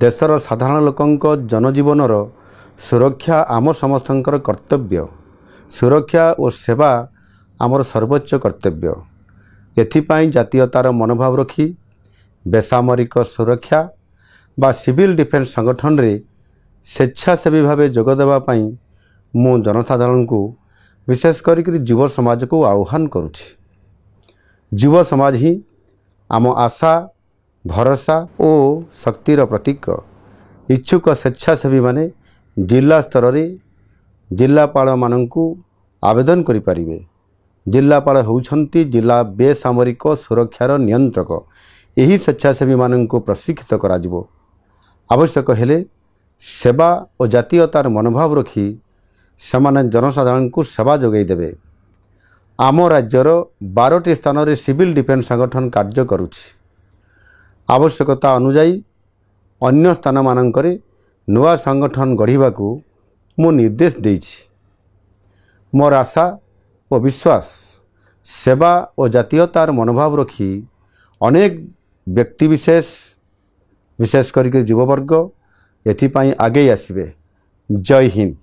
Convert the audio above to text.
देशर साधारण लोकंक जनजीवनर सुरक्षा आम समस्तंकर कर्तव्य। सुरक्षा और सेवा आमर सर्वोच्च कर्तव्य। एथिपाई जातीयतार मनोभाव रखी बेसामरिक सुरक्षा बा सिविल डिफेन्स संगठन रे स्वेच्छासेवी भाव जोगदेवाई मु जनसाधारण को विशेष कर युव समाज को आह्वान करुछि। युव समाज ही आम आशा भरोसा और शक्तिर प्रतीक। इच्छुक स्वेच्छासेवी माने जिला स्तर रे जिलापाल माननकु आवेदन करि परिबे। जिलापाल होउछंती जिला बेसामरिक सुरक्षार नियंत्रक। यही स्वेच्छासेवी माननकु प्रशिक्षित कराजिबो। आवश्यक हेले सेवा और जातीयतार मनोभाव रखी सेमाने जनसाधारण को सेवा जोगाई देबे। आम राज्यर 12टी स्थान रे सिविल डिफेन्स संगठन कार्य करुछि। आवश्यकता अनुजाई अन्य स्थान मानकरे नुआ संगठन गढ़िबाकू मु निर्देश देइछि। मोर आशा और विश्वास सेवा और जातीयतार मनोभाव रखी अनेक व्यक्ति विशेष करके युववर्ग एथिपाई आगे आसिबे। जय हिंद।